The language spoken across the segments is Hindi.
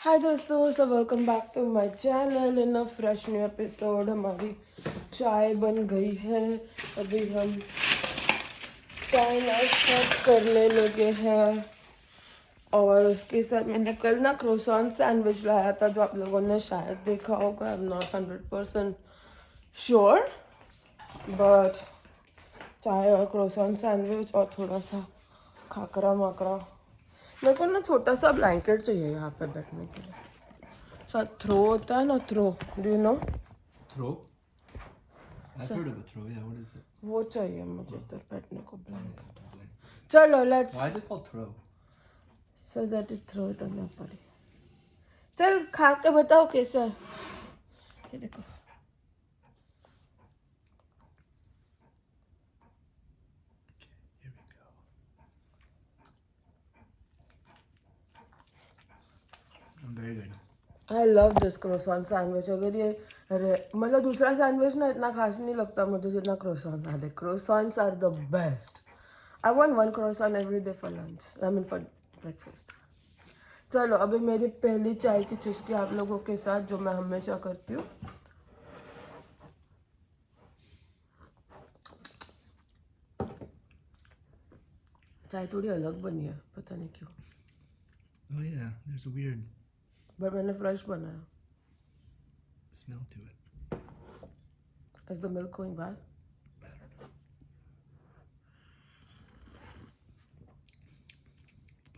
हाय दोस्तों, so welcome back to my channel in a fresh new episode. हमारी चाय बन गई है। अभी हम चाय नाश्ता करने लगे हैं और उसके साथ मैंने कल ना क्रोसान सैंडविच लाया था जो आप लोगों ने शायद देखा होगा। आई एम नॉट 100% श्योर, बट चाय और क्रोसान सैंडविच और थोड़ा सा खाकरा माकरा। मेरे को ना छोटा सा ब्लैंकेट चाहिए यहाँ पे बैठने के लिए। साथ थ्रो होता है ना, throw, do you know? Throw? I've heard of a throw, yeah, what is it? वो चाहिए मुझे तो बैठने को ब्लैंकेट। चलो let's Why is it called throw? So that it throw it on your body. चल खा के बताओ कैसा है। ये देखो, Here we go. Very good. I love this croissant sandwich. अगर ये मतलब दूसरा सैंडविच ना इतना खास नहीं लगता मुझे जितना क्रोसान है। Croissants are the best. I want one croissant every day for lunch, I mean for breakfast. चलो अभी मेरी पहली चाय की चुस्की आप लोगों के साथ, जो मैं हमेशा करती हूँ। चाय थोड़ी अलग बनी है, पता नहीं क्यों, Oh yeah, there's a weird but मैंने फ्रेश बनाया। smell to it. Is the milk going bad?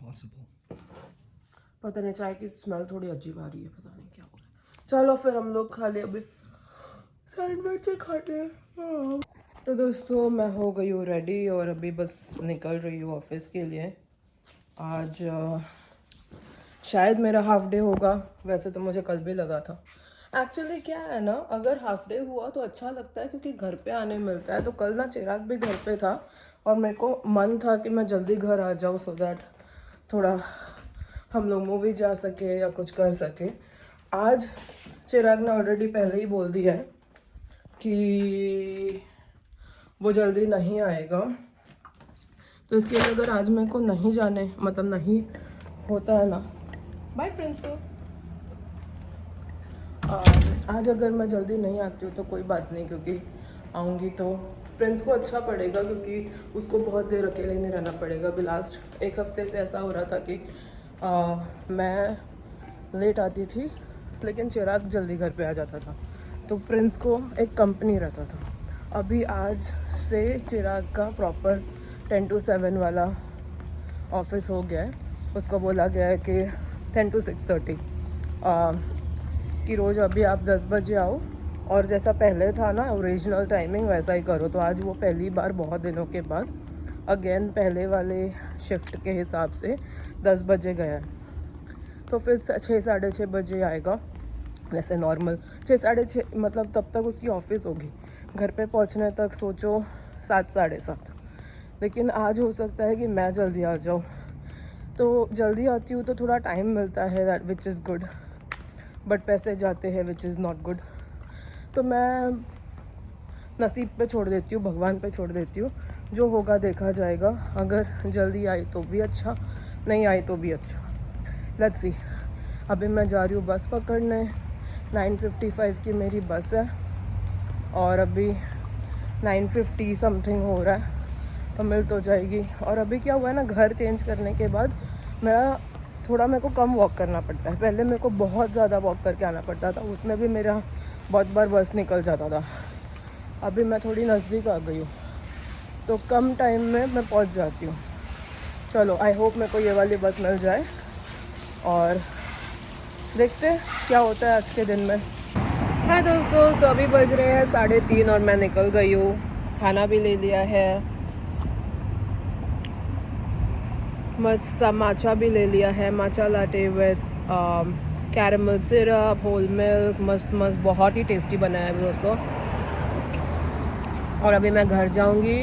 Possible. पता नहीं, चाय की स्मेल थोड़ी अजीब आ रही है, पता नहीं क्या हो रहा है। चलो फिर हम लोग खा ले अभी सैंडविच खाते हैं। तो दोस्तों मैं हो गई हूँ रेडी और अभी बस निकल रही हूँ ऑफिस के लिए। आज शायद मेरा हाफ डे होगा, वैसे तो मुझे कल भी लगा था। एक्चुअली क्या है ना, अगर हाफ डे हुआ तो अच्छा लगता है क्योंकि घर पे आने मिलता है। तो कल ना चिराग भी घर पे था और मेरे को मन था कि मैं जल्दी घर आ जाऊँ सो दैट थोड़ा हम लोग मूवी जा सके या कुछ कर सके। आज चिराग ने ऑलरेडी पहले ही बोल दिया है कि वो जल्दी नहीं आएगा, तो इसके लिए अगर आज मेरे को नहीं जाने मतलब नहीं होता है ना, बाय प्रिंसो, आज अगर मैं जल्दी नहीं आती हूँ तो कोई बात नहीं, क्योंकि आऊँगी तो प्रिंस को अच्छा पड़ेगा क्योंकि उसको बहुत देर अकेले नहीं रहना पड़ेगा। अभी लास्ट एक हफ्ते से ऐसा हो रहा था कि मैं लेट आती थी लेकिन चिराग जल्दी घर पे आ जाता था, तो प्रिंस को एक कंपनी रहता था। अभी आज से चिराग का प्रॉपर 10 to 7 वाला ऑफिस हो गया है। उसको बोला गया है कि 10 to 6:30 कि रोज़ अभी आप 10 बजे आओ और जैसा पहले था ना ओरिजिनल टाइमिंग वैसा ही करो। तो आज वो पहली बार बहुत दिनों के बाद अगेन पहले वाले शिफ्ट के हिसाब से 10 बजे गया है। तो फिर 6 साढ़े 6 बजे आएगा, वैसे नॉर्मल 6 साढ़े 6 मतलब तब तक उसकी ऑफिस होगी। घर पे पहुंचने तक सोचो 7 साढ़े 7। लेकिन आज हो सकता है कि मैं जल्दी आ जाऊँ, तो जल्दी आती हूँ तो थोड़ा टाइम मिलता है, that which is good, but पैसे जाते हैं विच इज़ नॉट गुड। तो मैं नसीब पे छोड़ देती हूँ, भगवान पे छोड़ देती हूँ, जो होगा देखा जाएगा। अगर जल्दी आई तो भी अच्छा, नहीं आई तो भी अच्छा, लेट्स सी। अभी मैं जा रही हूँ बस पकड़ने, 9:55 की मेरी बस है और अभी 9:50 समथिंग हो रहा है, तो मिल तो जाएगी। और अभी क्या हुआ है ना, घर चेंज करने के बाद मेरे को कम वॉक करना पड़ता है। पहले मेरे को बहुत ज़्यादा वॉक करके आना पड़ता था, उसमें भी मेरा बहुत बार बस निकल जाता था। अभी मैं थोड़ी नज़दीक आ गई हूँ तो कम टाइम में मैं पहुँच जाती हूँ। चलो आई होप मेरे को ये वाली बस मिल जाए और देखते हैं क्या होता है आज के दिन में। हाँ दोस्तों, सो अभी बज रहे हैं 3:30 और मैं निकल गई हूँ। खाना भी ले लिया है, माचा भी ले लिया है, matcha latte with caramel syrup, whole milk, मस्त मस्त, बहुत ही टेस्टी बनाया है दोस्तों। और अभी मैं घर जाऊंगी,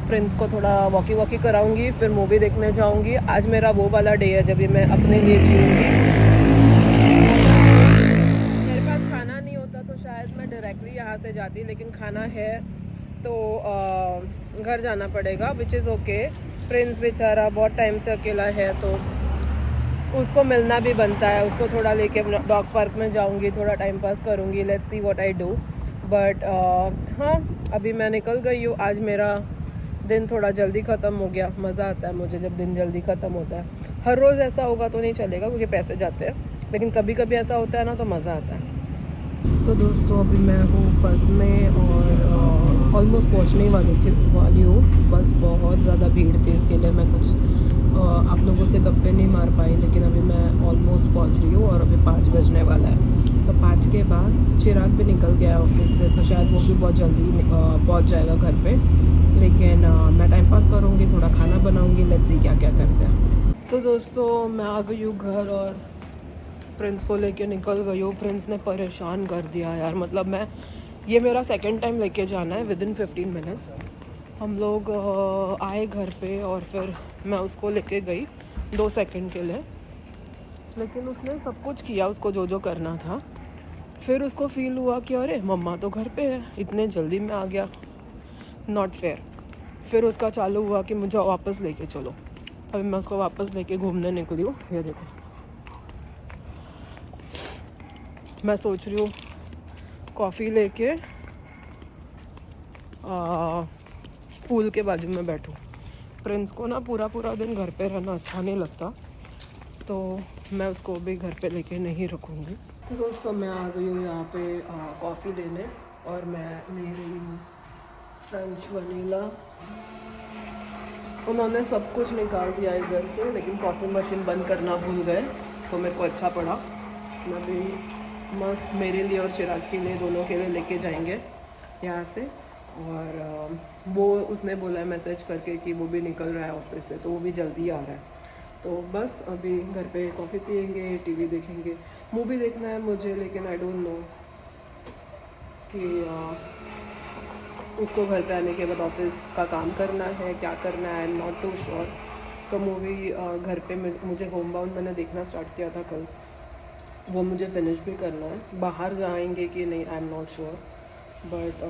प्रिंस को थोड़ा वॉकी कराऊंगी, फिर मूवी देखने जाऊंगी। आज मेरा वो वाला डे है जब मैं अपने लिए जीऊँगी। मेरे पास खाना नहीं होता तो शायद मैं डायरेक्टली यहाँ से जाती, लेकिन खाना है तो घर जाना पड़ेगा, विच इज़ ओके। प्रिंस बेचारा बहुत टाइम से अकेला है तो उसको मिलना भी बनता है, उसको थोड़ा लेके डॉग पार्क में जाऊंगी, थोड़ा टाइम पास करूंगी, let's see what I do. But हाँ, अभी मैं निकल गई हूँ। आज मेरा दिन थोड़ा जल्दी ख़त्म हो गया। मज़ा आता है मुझे जब दिन जल्दी ख़त्म होता है। हर रोज़ ऐसा होगा तो नहीं चलेगा क्योंकि पैसे जाते हैं, लेकिन कभी कभी ऐसा होता है ना तो मज़ा आता है। तो दोस्तों अभी मैं हूँ बस में और ऑलमोस्ट पहुँचने वाली हूँ। बस बहुत ज़्यादा भीड़ थी, इसके लिए मैं कुछ आप लोगों से गप्पे नहीं मार पाई, लेकिन अभी मैं ऑलमोस्ट पहुँच रही हूँ और अभी 5 बजने वाला है। तो 5 के बाद चिराग भी निकल गया है ऑफिस से, तो शायद वो भी बहुत जल्दी पहुँच जाएगा घर पे। लेकिन मैं टाइम पास करूँगी, थोड़ा खाना बनाऊँगी, लेट्स सी क्या क्या करते हैं। तो दोस्तों मैं आ गई हूँ घर और प्रिंस को लेके निकल गई हूँ। प्रिंस ने परेशान कर दिया यार, मतलब मैं ये मेरा सेकंड टाइम लेके जाना है विद इन 15 मिनट्स। हम लोग आए घर पे और फिर मैं उसको लेके गई 2 सेकंड के लिए, लेकिन उसने सब कुछ किया उसको जो जो करना था। फिर उसको फील हुआ कि अरे मम्मा तो घर पे है, इतने जल्दी में आ गया, नॉट फेयर। फिर उसका चालू हुआ कि मुझे वापस लेके चलो। अभी मैं उसको वापस लेके घूमने निकली हूँ। ये देखो, मैं सोच रही हूँ कॉफ़ी लेके पूल के बाजू में बैठूँ। प्रिंस को ना पूरा पूरा दिन घर पे रहना अच्छा नहीं लगता, तो मैं उसको भी घर पे लेके नहीं रखूँगी। तो दोस्तों मैं आ गई हूँ यहाँ पे कॉफ़ी लेने, और मैं ले रही हूँ फ्रेंच वनीला। उन्होंने सब कुछ निकाल दिया इधर से, लेकिन कॉफ़ी मशीन बंद करना भूल गए, तो मेरे को अच्छा पड़ा। मैं भी मस्त मेरे लिए और चिराग के लिए, दोनों के लिए लेके जाएंगे यहाँ से। और वो उसने बोला है मैसेज करके कि वो भी निकल रहा है ऑफिस से, तो वो भी जल्दी आ रहा है। तो बस अभी घर पे कॉफ़ी पियेंगे, टीवी देखेंगे, मूवी देखना है मुझे, लेकिन आई डोंट नो कि उसको घर पे आने के बाद ऑफिस का काम करना है, क्या करना है, I am not too sure. तो मूवी घर पे मुझे होम बाउंड मैंने देखना स्टार्ट किया था कल, वो मुझे फिनिश भी करना है। बाहर जाएंगे कि नहीं आई एम नॉट श्योर, बट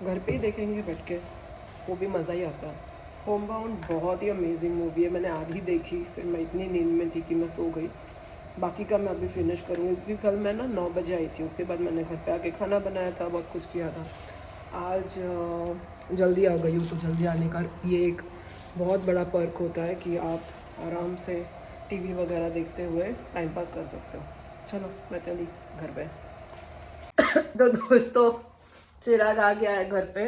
घर पे ही देखेंगे बैठ के, वो भी मज़ा ही आता है। होम बाउंड बहुत ही अमेजिंग मूवी है। मैंने आधी देखी, फिर मैं इतनी नींद में थी कि मैं सो गई। बाकी का मैं अभी फिनिश करूँगी क्योंकि कल मैं ना 9 बजे आई थी, उसके बाद मैंने घर पे आके खाना बनाया था, बहुत कुछ किया था। आज जल्दी आ गई हूँ, तो जल्दी आने का ये एक बहुत बड़ा पर्क होता है कि आप आराम से टीवी वगैरह देखते हुए टाइम पास कर सकते हो। चलो मैं चली घर पे। तो दोस्तों चिराग आ गया है घर पे,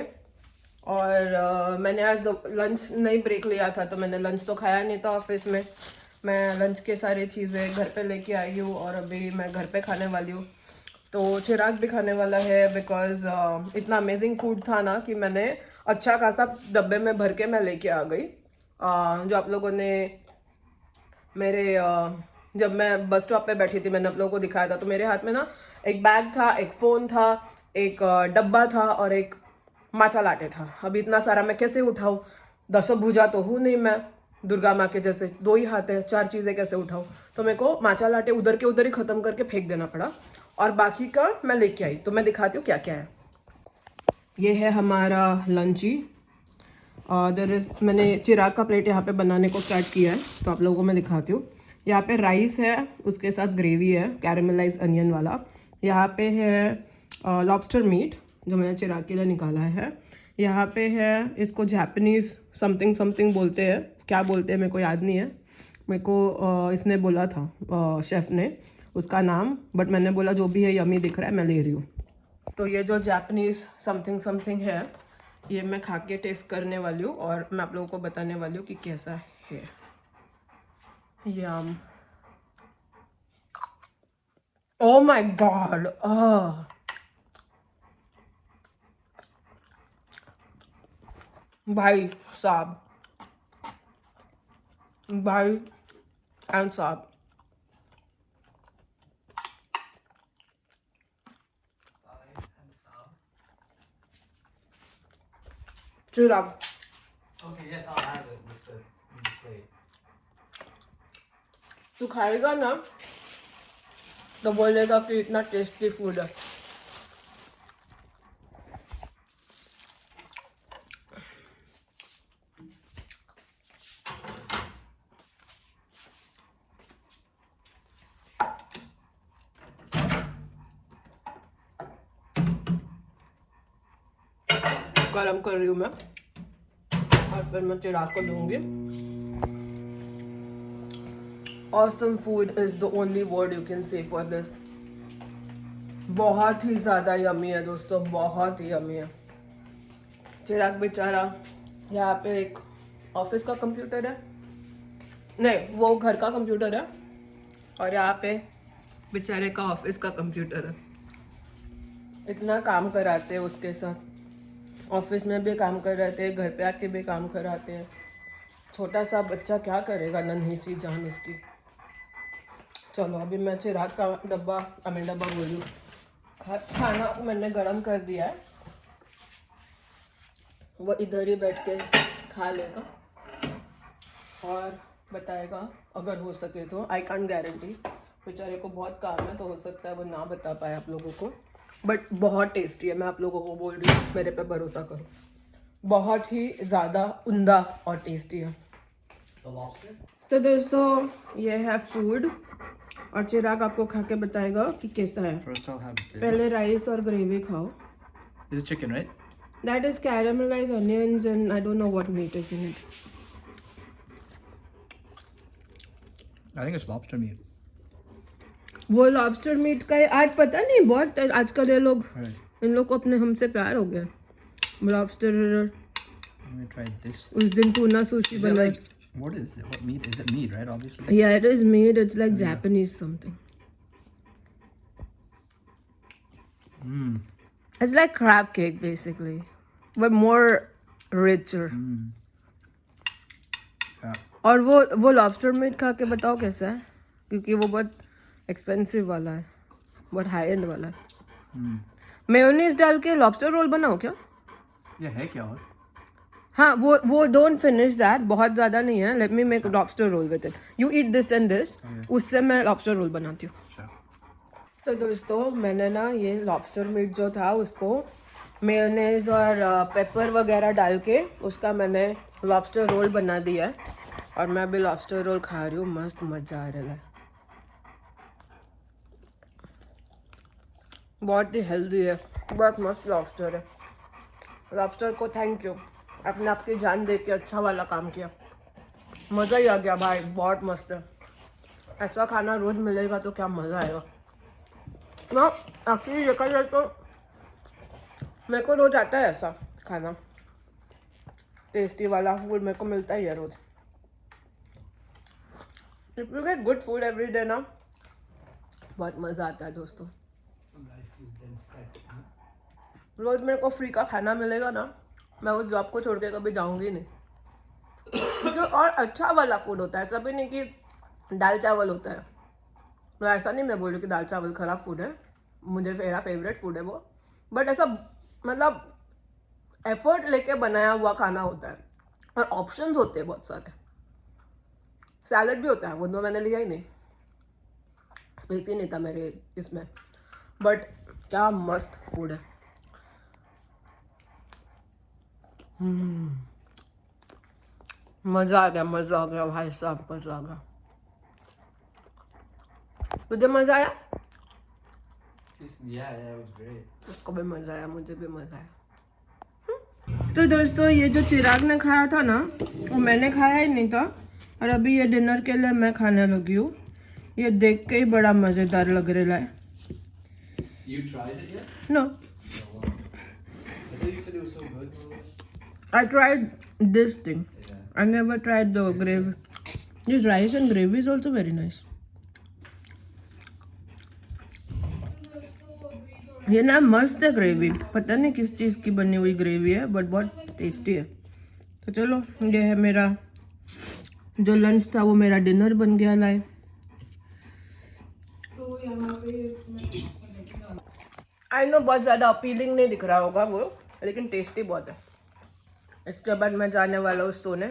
और मैंने आज लंच नहीं ब्रेक लिया था, तो मैंने लंच तो खाया नहीं था ऑफिस में। मैं लंच के सारी चीज़ें घर पे लेके आई हूँ और अभी मैं घर पे खाने वाली हूँ। तो चिराग भी खाने वाला है, बिकॉज इतना अमेजिंग फूड था ना कि मैंने अच्छा खासा डब्बे में भर के मैं लेके आ गई। जो आप लोगों ने मेरे जब मैं बस स्टॉप पे बैठी थी, मैंने आप लोगों को दिखाया था, तो मेरे हाथ में ना एक बैग था, एक फ़ोन था, एक डब्बा था और एक माचा लाटे था। अभी इतना सारा मैं कैसे उठाऊँ? 10 भुजा तो हूँ नहीं मैं, दुर्गा माँ के जैसे 2 ही हाथ है, 4 चीज़ें कैसे उठाऊँ? तो मेरे को माचा लाटे उधर के उधर ही ख़त्म करके फेंक देना पड़ा, और बाकी का मैं लेके आई। तो मैं दिखाती हूँ क्या क्या है। ये है हमारा लंची। मैंने चिराग का प्लेट यहाँ पे बनाने को स्टार्ट किया है, तो आप लोगों को मैं दिखाती हूँ। यहाँ पे राइस है, उसके साथ ग्रेवी है कैरेमलाइज अनियन वाला। यहाँ पे है लॉबस्टर मीट जो मैंने चिराग के लिए निकाला है। यहाँ पे है, इसको जापानीज़ समथिंग समथिंग बोलते हैं, क्या बोलते हैं मेरे को याद नहीं है। मेरे को इसने बोला था शेफ़ ने उसका नाम, बट मैंने बोला जो भी है यमी दिख रहा है, मैं ले रही हूँ। तो ये जो जापानीज़ समथिंग समथिंग है, ये मैं खा के टेस्ट करने वाली हूँ और मैं आप लोगों को बताने वाली हूँ कि कैसा है। यम, ओ माय गॉड, भाई साहब, भाई एंड साहब, चिराग Okay, yes, I'll have it with the plate. तू खाएगा ना तो बोलेगा कि इतना टेस्टी फूड है। गरम कर रही हूँ मैं और फिर मैं चिराग को दूंगी। Awesome food is the only word you can say for this. बहुत ही ज़्यादा यमी है दोस्तों, बहुत ही यमी है। चिराग बेचारा यहाँ पे एक ऑफिस का कंप्यूटर है, नहीं वो घर का कंप्यूटर है, और यहाँ पे बेचारे का ऑफिस का कंप्यूटर है। इतना काम कराते हैं उसके साथ, ऑफिस में भी काम कराते हैं, घर पे आके भी काम कराते हैं। छोटा सा बच्चा क्या करेगा, नन्ही सी जान उसकी। चलो अभी मैं चिराग का डब्बा बोल रही हूँ, खाना मैंने गरम कर दिया है, वो इधर ही बैठ के खा लेगा और बताएगा अगर हो सके तो। आई कांट गारंटी, बेचारे को बहुत काम है तो हो सकता है वो ना बता पाए आप लोगों को, बट बहुत टेस्टी है। मैं आप लोगों को बोल रही हूँ, मेरे पे भरोसा करो, बहुत ही ज़्यादा उम्दा और टेस्टी है। तो दोस्तों ये है फूड और चिराग आपको खा के बताएगा कि कैसा है। First I'll have this. पहले राइस और ग्रेवी खाओ। This is chicken, right? That is caramelized onions and I don't know what meat is in it. I think it's lobster meat. वो लॉबस्टर मीट का है। आज पता नहीं बहुत आजकल ये लोग, Right. इन लोग को अपने हमसे प्यार हो गया। Lobster Let me try this. उस दिन टूना सुशी Is it बनाई। like, what is it? What meat? Is it meat, right? Obviously. Yeah, it is meat. It's like Japanese something. Mmm. It's like crab cake basically, but more richer. Yeah. और वो लॉबस्टर मीट खा के बताओ कैसा है, क्योंकि वो बहुत एक्सपेंसिव वाला है, बहुत हाई एंड वाला है। मेयोनीज डाल के लॉबस्टर रोल बनाओ क्या? ये है क्या और? हाँ वो डोंट फिनिश दैट, बहुत ज़्यादा नहीं है। Let me make lobster roll with it, you eat this and this, उससे मैं लॉबस्टर रोल बनाती हूँ। तो दोस्तों मैंने ना ये लॉबस्टर मीट जो था उसको मेयोनीज और पेपर वगैरह डाल के उसका मैंने लॉबस्टर रोल बना दिया है और मैं अभी लॉबस्टर रोल खा रही हूँ। मस्त मज़ा आ रहा है, बहुत ही हेल्दी है, बहुत मस्त लॉबस्टर है। लॉबस्टर को थैंक यू, अपने आप की जान दे के अच्छा वाला काम किया, मज़ा ही आ गया भाई, बहुत मस्त है। ऐसा खाना रोज़ मिलेगा तो क्या मज़ा आएगा ना। एक्चुअली देखा जाए तो मेरे को रोज़ आता है ऐसा खाना, टेस्टी वाला फूड मेरे को मिलता ही है रोज़। If you get good food every day ना, बहुत मज़ा आता है दोस्तों। रोज़ मेरे को फ्री का खाना मिलेगा ना, मैं उस जॉब को छोड़ के कभी जाऊंगी नहीं, क्योंकि और अच्छा वाला फूड होता है। ऐसा भी नहीं कि दाल चावल होता है, मतलब ऐसा नहीं मैं बोल रही कि दाल चावल ख़राब फूड है, मुझे मेरा फेवरेट फूड है वो, बट ऐसा मतलब एफर्ट लेके बनाया हुआ खाना होता है और ऑप्शंस होते हैं बहुत सारे। सैलड भी होता है, वो तो मैंने लिया ही नहीं, स्पाइसी नहीं था मेरे इसमें, बट क्या मस्त फूड है। मज़ा आ गया, मज़ा आ गया भाई साहब, मज़ा आ गया। तुझे मज़ा आया? Yeah, it was great. उसको भी मज़ा आया, मुझे भी मज़ा आया। तो दोस्तों ये जो चिराग ने खाया था ना, वो मैंने खाया ही नहीं था, और अभी ये डिनर के लिए मैं खाने लगी हूँ। ये देख के ही बड़ा मज़ेदार लग रहा है। You tried it yet? No, I thought you said it was so good. I tried this thing. Yeah. I never tried the gravy. This rice and gravy is also very nice. ये ना मस्त है ग्रेवी, पता नहीं किस चीज़ की बनी हुई ग्रेवी है, बट बहुत टेस्टी है। तो चलो ये है मेरा जो लंच था, वो मेरा डिनर बन गया लाए। आई नो बहुत ज़्यादा अपीलिंग नहीं दिख रहा होगा वो, लेकिन टेस्टी बहुत है। इसके बाद मैं जाने वाला हूँ सोने,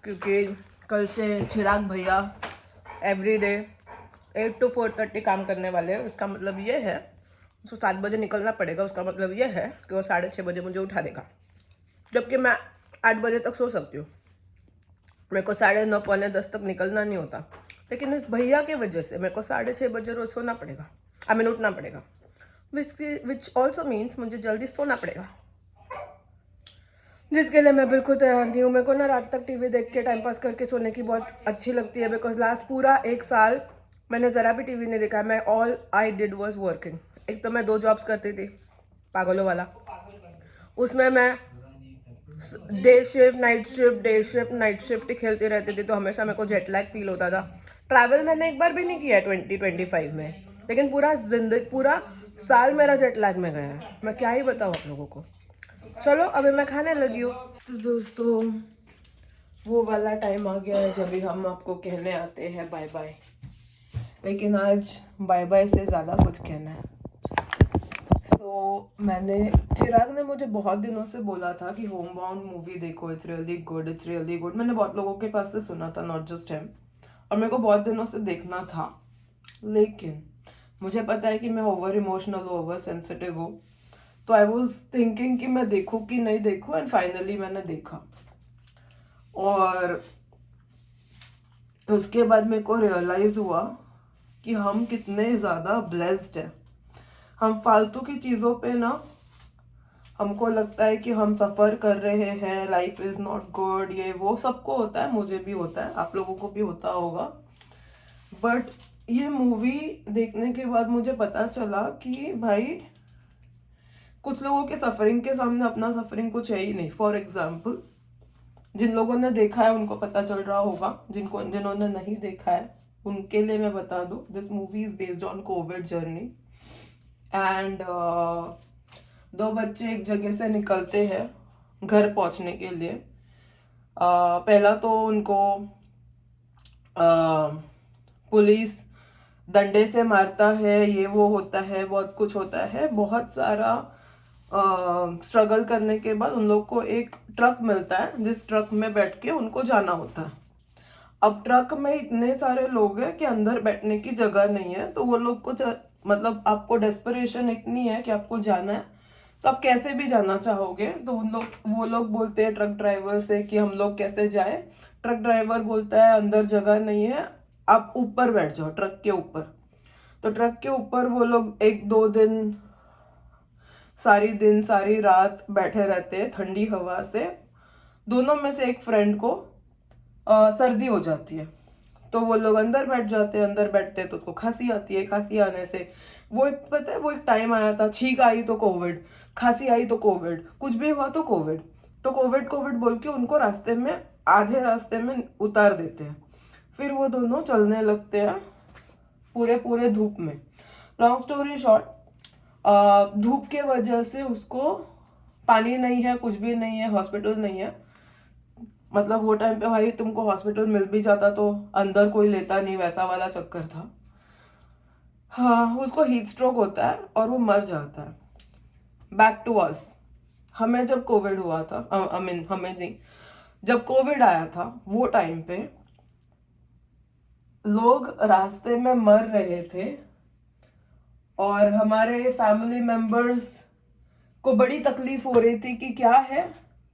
क्योंकि कल से चिराग भैया एवरीडे 8 to 4:30 काम करने वाले हैं। उसका मतलब ये है उसको 7 बजे निकलना पड़ेगा। उसका मतलब ये है कि वो 6:30 बजे मुझे उठा देगा, जबकि मैं 8 बजे तक सो सकती हूँ। मेरे को 9:30 पौने 10 तक निकलना नहीं होता, लेकिन इस भैया की वजह से मेरे को 6:30 बजे रोज सोना पड़ेगा, उठना पड़ेगा, विच ऑल्सो मीन्स मुझे जल्दी सोना पड़ेगा। जिसके लिए मैं बिल्कुल तैयार नहीं हूँ। मेरे को ना रात तक टीवी देख के टाइम पास करके सोने की बहुत अच्छी लगती है, बिकॉज लास्ट पूरा 1 साल मैंने ज़रा भी टीवी नहीं देखा। मैं all I did was working. एक तो मैं 2 जॉब्स करती थी, पागलों वाला। उसमें मैं day shift night shift day shift night shift ही खेलती रहती थी, तो हमेशा मेरे को जेट लैग फील होता था। ट्रैवल मैंने एक बार भी नहीं किया है 2025 में, लेकिन पूरा साल मेरा जेट लैग में गया है। मैं क्या ही बताऊँ आप लोगों को। चलो अभी मैं खाने लगी हूँ। तो दोस्तों वो वाला टाइम आ गया है जब भी हम आपको कहने आते हैं बाय बाय, लेकिन आज बाय बाय से ज़्यादा कुछ कहना है। चिराग ने मुझे बहुत दिनों से बोला था कि होम बाउंड मूवी देखो, it's really good, it's really good. मैंने बहुत लोगों के पास से सुना था, नॉट जस्ट हिम, और मेरे को बहुत दिनों से देखना था, लेकिन मुझे पता है कि मैं ओवर इमोशनल ओवर सेंसिटिव हूँ, तो आई वॉज थिंकिंग कि मैं देखूँ कि नहीं देखूँ, एंड फाइनली मैंने देखा। और उसके बाद मेरे को रियलाइज हुआ कि हम कितने ज़्यादा ब्लेस्ड हैं। हम फालतू की चीज़ों पे ना, हमको लगता है कि हम सफ़र कर रहे हैं, लाइफ इज़ नॉट गुड, ये वो सबको होता है, मुझे भी होता है, आप लोगों को भी होता होगा। बट ये मूवी देखने के बाद मुझे पता चला कि भाई कुछ लोगों के सफरिंग के सामने अपना सफरिंग कुछ है ही नहीं। फॉर एग्जाम्पल, जिन लोगों ने देखा है उनको पता चल रहा होगा, जिन्होंने नहीं देखा है उनके लिए मैं बता दूं, this movie is based on Covid journey. And 2 बच्चे एक जगह से निकलते हैं घर पहुंचने के लिए। पहला तो उनको पुलिस डंडे से मारता है, ये वो होता है, बहुत कुछ होता है। बहुत सारा स्ट्रगल करने के बाद उन लोग को एक ट्रक मिलता है, जिस ट्रक में बैठ के उनको जाना होता है। अब ट्रक में इतने सारे लोग हैं कि अंदर बैठने की जगह नहीं है, तो वो लोग को मतलब आपको डेस्परेशन इतनी है कि आपको जाना है, तो आप कैसे भी जाना चाहोगे। तो वो लोग बोलते हैं ट्रक ड्राइवर से कि हम लोग कैसे जाए। ट्रक ड्राइवर बोलता है अंदर जगह नहीं है, आप ऊपर बैठ जाओ, ट्रक के ऊपर। तो ट्रक के ऊपर वो लोग 1-2 दिन सारी रात बैठे रहते हैं ठंडी हवा से। दोनों में से एक फ्रेंड को सर्दी हो जाती है, तो वो लोग अंदर बैठ जाते हैं। अंदर बैठते हैं तो उसको खांसी आती है। खांसी आने से पता है वो एक टाइम आया था, छींक आई तो कोविड, खांसी आई तो कोविड, कुछ भी हुआ तो कोविड। तो कोविड कोविड बोल के उनको रास्ते में, आधे रास्ते में उतार देते हैं। फिर वो दोनों चलने लगते हैं पूरे धूप में। लॉन्ग स्टोरी शॉर्ट, धूप के वजह से उसको पानी नहीं है, कुछ भी नहीं है, हॉस्पिटल नहीं है। मतलब वो टाइम पे भाई तुमको हॉस्पिटल मिल भी जाता तो अंदर कोई लेता नहीं, वैसा वाला चक्कर था। हाँ, उसको हीट स्ट्रोक होता है और वो मर जाता है। बैक टू अस, हमें जब कोविड हुआ था, हमें नहीं, जब कोविड आया था वो टाइम पे लोग रास्ते में मर रहे थे, और हमारे फैमिली मेंबर्स को बड़ी तकलीफ हो रही थी कि क्या है,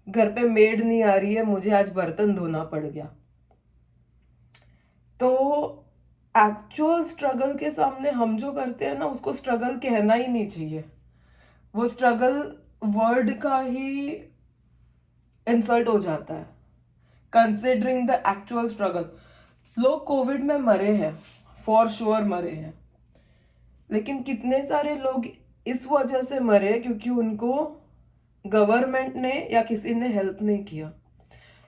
घर पे मेड नहीं आ रही है, मुझे आज बर्तन धोना पड़ गया। तो एक्चुअल स्ट्रगल के सामने हम जो करते हैं ना, उसको स्ट्रगल कहना ही नहीं चाहिए। वो स्ट्रगल वर्ड का ही इंसल्ट हो जाता है, कंसिडरिंग द एक्चुअल स्ट्रगल। लोग कोविड में मरे हैं, फॉर श्योर मरे हैं, लेकिन कितने सारे लोग इस वजह से मरे क्योंकि उनको गवर्नमेंट ने या किसी ने हेल्प नहीं किया।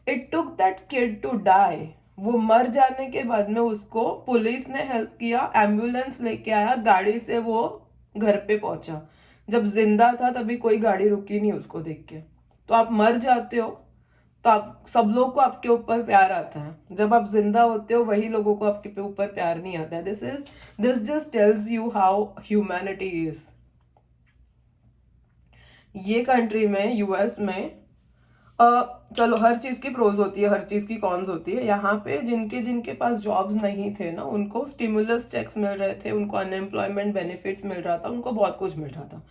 It took that kid to die. वो मर जाने के बाद में उसको पुलिस ने हेल्प किया, एम्बुलेंस लेके आया, गाड़ी से वो घर पे पहुंचा। जब जिंदा था तभी कोई गाड़ी रुकी नहीं उसको देख के। तो आप मर जाते हो तो आप सब लोग को आपके ऊपर प्यार आता है। जब आप जिंदा होते हो वही लोगों को आपके ऊपर प्यार नहीं आता है। This just tells you how humanity is. ये कंट्री में, यूएस में, चलो हर चीज की प्रोज होती है, हर चीज की कॉन्स होती है। यहाँ पे जिनके पास जॉब्स नहीं थे ना, उनको स्टिमुलस चेक्स मिल रहे थे, उनको अनएम्प्लॉयमेंट बेनिफिट्स मिल रहा था, उनको बहुत कुछ मिल रहा था।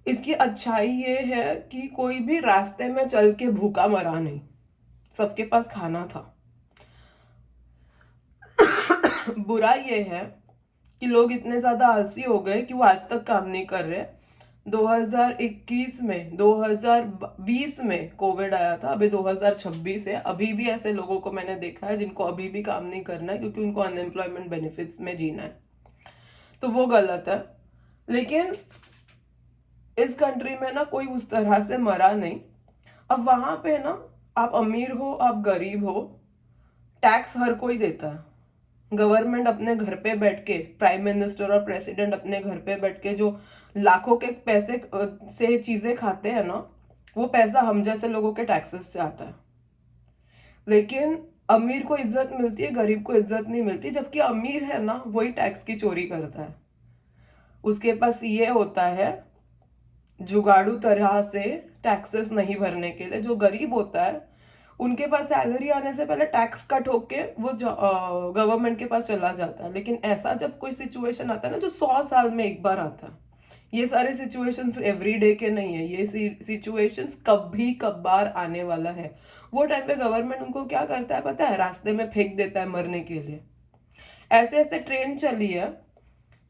इसकी अच्छाई ये है कि कोई भी रास्ते में चल के भूखा मरा नहीं, सबके पास खाना था। बुरा ये है कि लोग इतने ज्यादा आलसी हो गए कि वो आज तक काम नहीं कर रहे। 2021 में 2020 में कोविड आया था, अभी 2026 है। अभी भी ऐसे लोगों को मैंने देखा है जिनको अभी भी काम नहीं करना है क्योंकि उनको अनएम्प्लॉयमेंट बेनिफिट्स में जीना है, तो वो गलत है। लेकिन इस कंट्री में ना कोई उस तरह से मरा नहीं। अब वहां पे ना आप अमीर हो आप गरीब हो, टैक्स हर कोई देता है। गवर्नमेंट अपने घर पे बैठ के, प्राइम मिनिस्टर और प्रेसिडेंट अपने घर पे बैठ के जो लाखों के पैसे से चीजें खाते हैं ना, वो पैसा हम जैसे लोगों के टैक्सेस से आता है। लेकिन अमीर को इज्जत मिलती है, गरीब को इज्जत नहीं मिलती। जबकि अमीर है ना वही टैक्स की चोरी करता है, उसके पास ये होता है जुगाड़ू तरह से टैक्सेस नहीं भरने के लिए। जो गरीब होता है उनके पास सैलरी आने से पहले टैक्स कट होके वो गवर्नमेंट के पास चला जाता है। लेकिन ऐसा जब कोई सिचुएशन आता है ना जो 100 साल में एक बार आता है, ये सारे सिचुएशंस एवरीडे के नहीं है, ये सिचुएशंस कभी कभार आने वाला है। वो टाइम पे गवर्नमेंट उनको क्या करता है पता है? रास्ते में फेंक देता है मरने के लिए। ऐसे ऐसे ट्रेन चली है,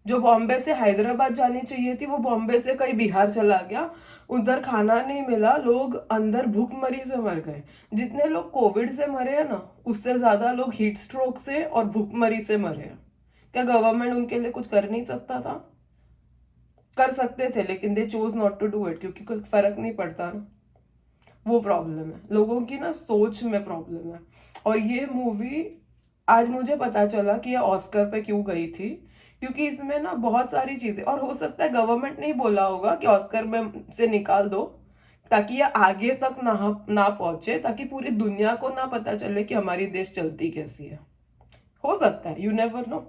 जो बॉम्बे से हैदराबाद जानी चाहिए थी वो बॉम्बे से कहीं बिहार चला गया, उधर खाना नहीं मिला, लोग अंदर भूखमरी से मर गए। जितने लोग कोविड से मरे हैं ना, उससे ज्यादा लोग हीट स्ट्रोक से और भूखमरी से मरे हैं। क्या गवर्नमेंट उनके लिए कुछ कर नहीं सकता था? कर सकते थे, लेकिन they chose not to do it, क्योंकि कोई फर्क नहीं पड़ता ना। वो प्रॉब्लम है, लोगों की ना सोच में प्रॉब्लम है। और ये मूवी आज मुझे पता चला कि ये ऑस्कर पे क्यों गई थी, क्योंकि इसमें ना बहुत सारी चीजें, और हो सकता है गवर्नमेंट ने ही बोला होगा कि ऑस्कर में से निकाल दो ताकि ये आगे तक ना पहुंचे, ताकि पूरी दुनिया को ना पता चले कि हमारी देश चलती कैसी है। हो सकता है, यू नेवर नो।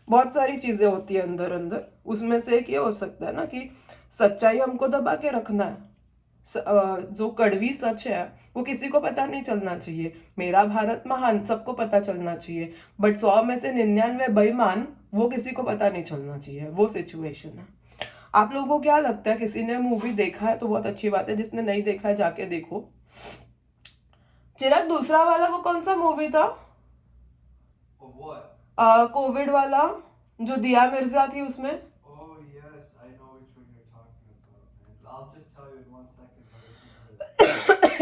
बहुत सारी चीजें होती है अंदर अंदर। उसमें से एक ये हो सकता है ना कि सच्चाई हमको दबा के रखना है। जो कड़वी सच है वो किसी को पता नहीं चलना चाहिए। मेरा भारत महान सबको पता चलना चाहिए, बट 100 में से 99 बेईमान, वो किसी को पता नहीं चलना चाहिए। वो सिचुएशन है। आप लोगों को क्या लगता है? किसी ने मूवी देखा है तो बहुत अच्छी बात है, जिसने नहीं देखा है जाके देखो। चिराग, दूसरा वाला वो कौन सा मूवी था? कोविड वाला जो दिया मिर्जा थी उसमें।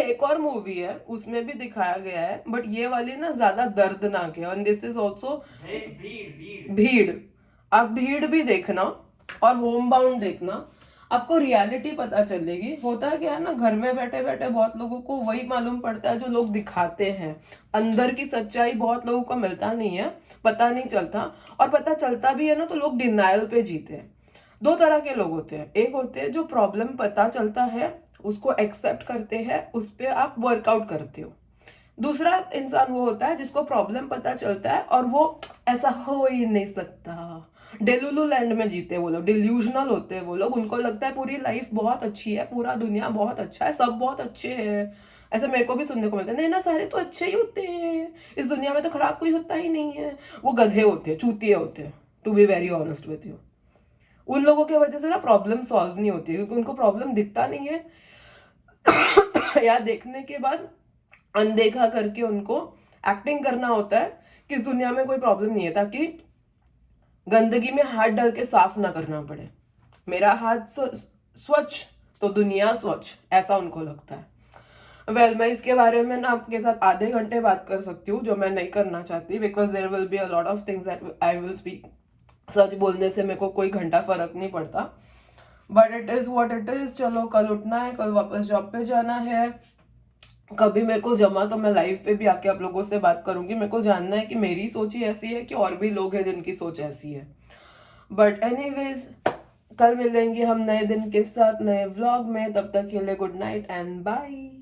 एक और मूवी है उसमें भी दिखाया गया है, बट ये वाली ना ज्यादा दर्दनाक है। और दिस इज ऑल्सो भीड़। आप भीड़ भी देखना और होम बाउंड देखना, आपको रियलिटी पता चलेगी। होता है क्या है ना, घर में बैठे बैठे बहुत लोगों को वही मालूम पड़ता है जो लोग दिखाते हैं। अंदर की सच्चाई बहुत लोगों को मिलता नहीं है, पता नहीं चलता। और पता चलता भी है ना तो लोग डिनायल पे जीते हैं। दो तरह के लोग होते हैं। एक होते हैं जो प्रॉब्लम पता चलता है उसको एक्सेप्ट करते हैं, उस पर आप वर्कआउट करते हो। दूसरा इंसान वो होता है जिसको प्रॉब्लम पता चलता है और वो ऐसा हो ही नहीं सकता, डेलुलू लैंड में जीते वो लोग, डिल्यूजनल होते हैं वो लोग। उनको लगता है पूरी लाइफ बहुत अच्छी है, पूरा दुनिया बहुत अच्छा है, सब बहुत अच्छे हैं। ऐसा मेरे को भी सुनने को मिलता है, नहीं ना सारे तो अच्छे ही होते हैं, इस दुनिया में तो खराब कोई होता ही नहीं है। वो गधे होते हैं, चूतिए होते हैं, to be very honest with you. उन लोगों की वजह से ना प्रॉब्लम सॉल्व नहीं होती, क्योंकि उनको प्रॉब्लम दिखता नहीं है या देखने के बाद अनदेखा करके उनको एक्टिंग करना होता है कि इस दुनिया में कोई प्रॉब्लम नहीं है, ताकि गंदगी में हाथ डाल के साफ ना करना पड़े। मेरा हाथ स्वच्छ तो दुनिया स्वच्छ, ऐसा उनको लगता है। मैं इसके बारे में ना आपके साथ आधे घंटे बात कर सकती हूँ, जो मैं नहीं करना चाहती, because there will be a lot of things that I will speak. सच बोलने से मेरे को कोई घंटा फर्क नहीं पड़ता, but it is what it is. चलो, कल उठना है, कल वापस जॉब पे जाना है। कभी मेरे को जमा तो मैं लाइव पे भी आके आप लोगों से बात करूंगी। मेरे को जानना है कि मेरी सोच ही ऐसी है कि और भी लोग हैं जिनकी सोच ऐसी है। बट एनीवेज, कल मिलेंगे हम नए दिन के साथ नए व्लॉग में। तब तक के लिए गुड नाइट एंड बाय।